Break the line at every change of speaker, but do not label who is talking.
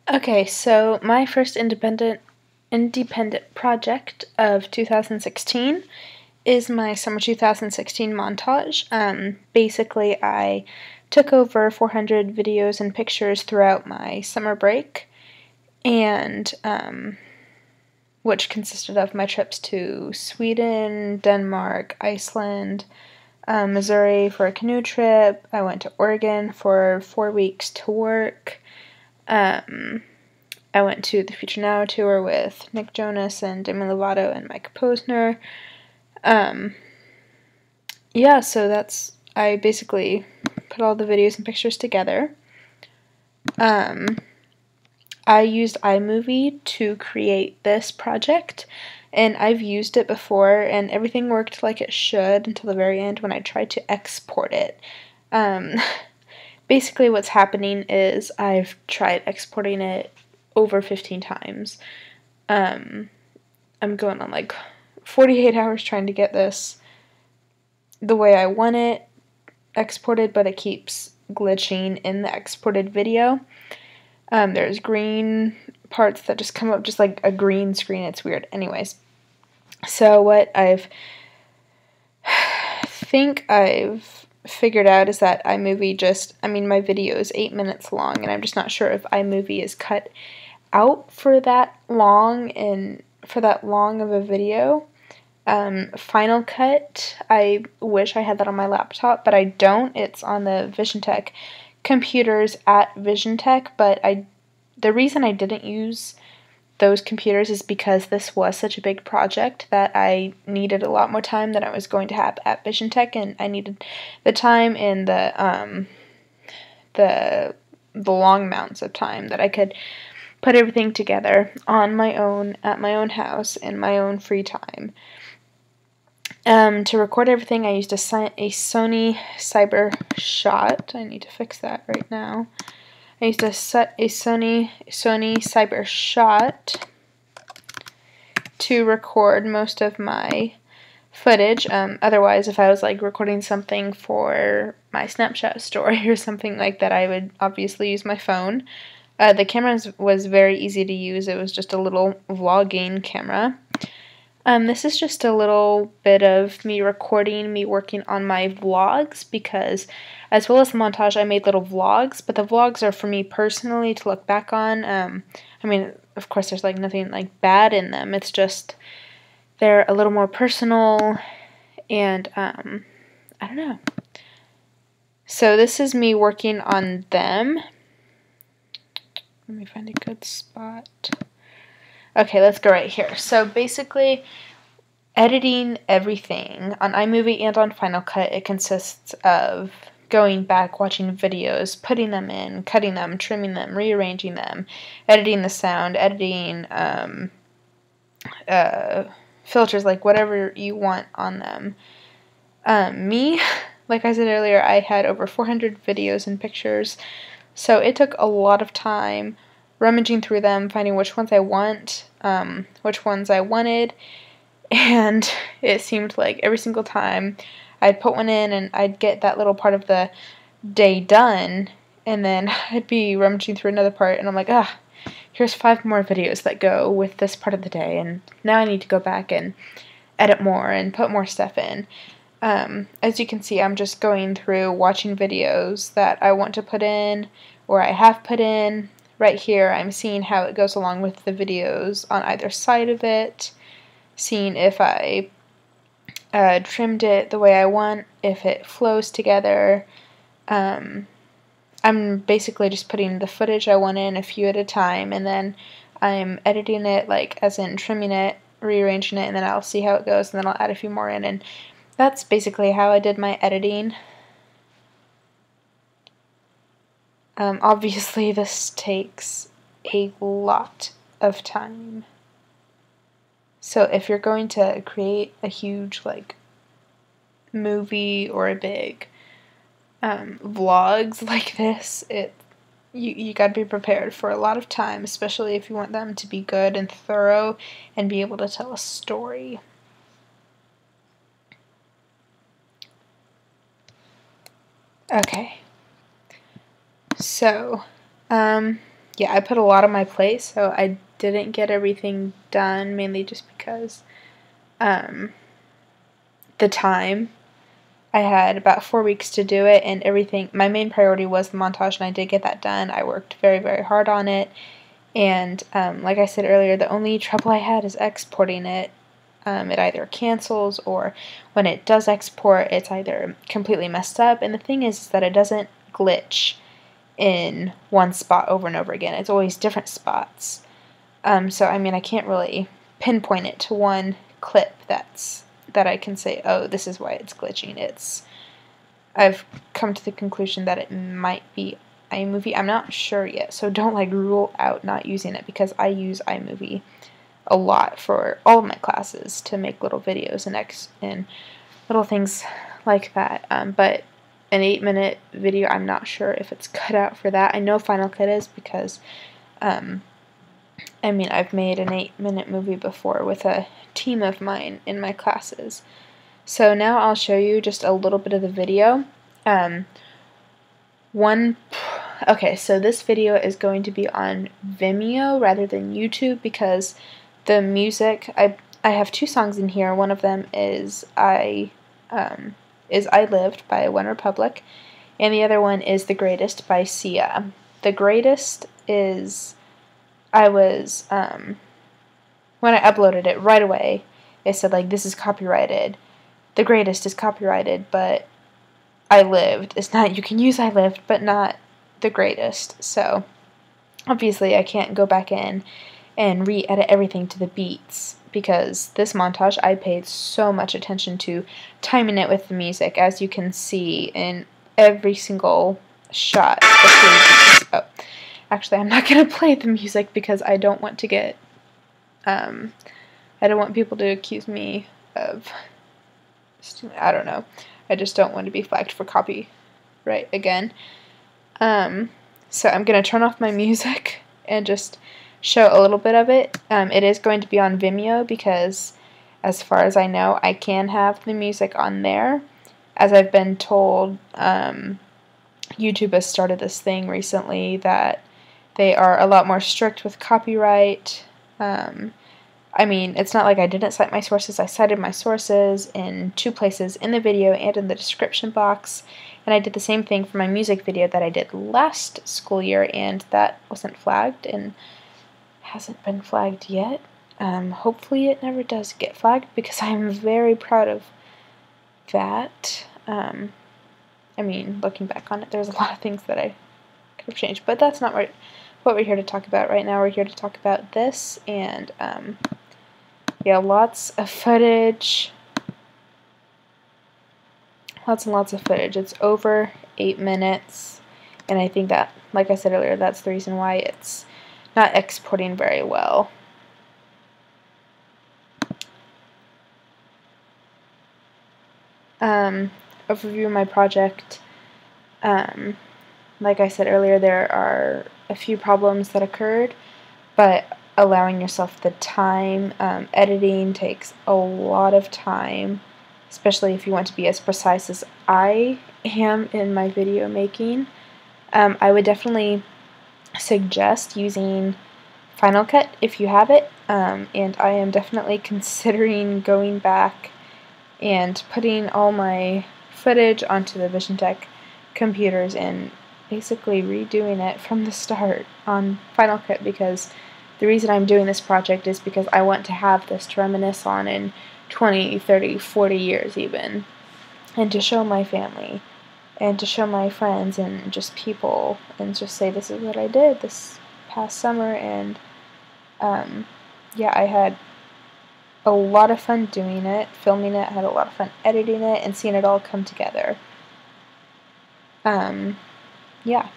Okay, so my first independent project of 2016 is my summer 2016 montage. Basically, I took over 400 videos and pictures throughout my summer break, and which consisted of my trips to Sweden, Denmark, Iceland, Missouri for a canoe trip. I went to Oregon for 4 weeks to work. I went to the Future Now tour with Nick Jonas and Demi Lovato and Mike Posner. Yeah, so I basically put all the videos and pictures together. I used iMovie to create this project, and I've used it before, and everything worked like it should until the very end when I tried to export it. Basically what's happening is I've tried exporting it over 15 times. I'm going on like 48 hours trying to get this the way I want it exported, but it keeps glitching in the exported video. There's green parts that just come up just like a green screen. It's weird. Anyways, so what I've figured out is that iMovie my video is 8 minutes long, and I'm just not sure if iMovie is cut out for that long of a video. Final Cut, I wish I had that on my laptop, but I don't. It's on the VisionTech computers at VisionTech, but the reason I didn't use those computers is because this was such a big project that I needed a lot more time than I was going to have at VisionTech, and I needed the time and the long amounts of time that I could put everything together on my own at my own house in my own free time. To record everything, I used a Sony CyberShot. I need to fix that right now. I used a Sony CyberShot to record most of my footage. Otherwise, if I was like recording something for my Snapchat story or something like that, I would obviously use my phone. The camera was very easy to use. It was just a little vlogging camera. This is just a little bit of me recording me working on my vlogs, because as well as the montage, I made little vlogs, but the vlogs are for me personally to look back on. Of course, there's like nothing like bad in them. It's just they're a little more personal, and I don't know. So this is me working on them. Let me find a good spot. Okay, let's go right here. So basically, editing everything on iMovie and on Final Cut, it consists of going back, watching videos, putting them in, cutting them, trimming them, rearranging them, editing the sound, editing filters, like whatever you want on them. Like I said earlier, I had over 400 videos and pictures, so it took a lot of time rummaging through them, finding which ones I wanted, and it seemed like every single time I'd put one in and I'd get that little part of the day done, and then I'd be rummaging through another part, and I'm like, here's 5 more videos that go with this part of the day, and now I need to go back and edit more and put more stuff in. As you can see, I'm just going through watching videos that I want to put in, or I have put in. Right here, I'm seeing how it goes along with the videos on either side of it, seeing if I trimmed it the way I want, if it flows together. I'm basically just putting the footage I want in a few at a time, and then I'm editing it, like as in trimming it, rearranging it, and then I'll see how it goes, and then I'll add a few more in, and that's basically how I did my editing. Obviously, this takes a lot of time. So if you're going to create a huge, like, movie or a big vlogs like this, you gotta be prepared for a lot of time, especially if you want them to be good and thorough and be able to tell a story. Okay. So, yeah, I put a lot on my plate, so I didn't get everything done, mainly just because the time. I had about 4 weeks to do it, and everything. My main priority was the montage, and I did get that done. I worked very, very hard on it, and like I said earlier, the only trouble I had is exporting it. It either cancels, or when it does export, it's either completely messed up. And the thing is that it doesn't glitch in one spot over and over again. It's always different spots. So I mean, I can't really pinpoint it to one clip that I can say, oh, this is why it's glitching. I've come to the conclusion that it might be iMovie. I'm not sure yet, so don't like rule out not using it, because I use iMovie a lot for all of my classes to make little videos and little things like that. But an 8-minute video, I'm not sure if it's cut out for that. I know Final Cut is, because I mean, I've made an 8-minute movie before with a team of mine in my classes. So now I'll show you just a little bit of the video. Okay, so this video is going to be on Vimeo rather than YouTube, because the music, I have 2 songs in here. One of them is I Lived by One Republic, and the other one is The Greatest by Sia. The Greatest is, when I uploaded it right away, it said, like, this is copyrighted. The Greatest is copyrighted, but I Lived is not. You can use I Lived, but not The Greatest. So, obviously, I can't go back in and re-edit everything to the beats, because this montage, I paid so much attention to timing it with the music, as you can see in every single shot, especially these. Oh, actually, I'm not going to play the music, because I don't want to get, I don't want people to accuse me of, I don't know, I just don't want to be flagged for copyright again. So I'm going to turn off my music and just show a little bit of it. It is going to be on Vimeo, because as far as I know, I can have the music on there. As I've been told, YouTube has started this thing recently that they are a lot more strict with copyright. I mean, it's not like I didn't cite my sources. I cited my sources in 2 places, in the video and in the description box. And I did the same thing for my music video that I did last school year, and that wasn't flagged and hasn't been flagged yet. Hopefully it never does get flagged, because I'm very proud of that. I mean, looking back on it, there's a lot of things that I could have changed, but that's not what we're here to talk about right now. We're here to talk about this, and yeah, lots of footage. Lots and lots of footage. It's over 8 minutes, and I think that, like I said earlier, that's the reason why it's not exporting very well. Overview of my project. Like I said earlier, there are a few problems that occurred, but allowing yourself the time. Editing takes a lot of time, especially if you want to be as precise as I am in my video making. I would definitely suggest using Final Cut if you have it, and I am definitely considering going back and putting all my footage onto the VisionTech computers and basically redoing it from the start on Final Cut, because the reason I'm doing this project is because I want to have this to reminisce on in 20, 30, 40 years even, and to show my family, and to show my friends, and just people, and just say, this is what I did this past summer. And yeah, I had a lot of fun doing it, filming it. I had a lot of fun editing it and seeing it all come together. Yeah.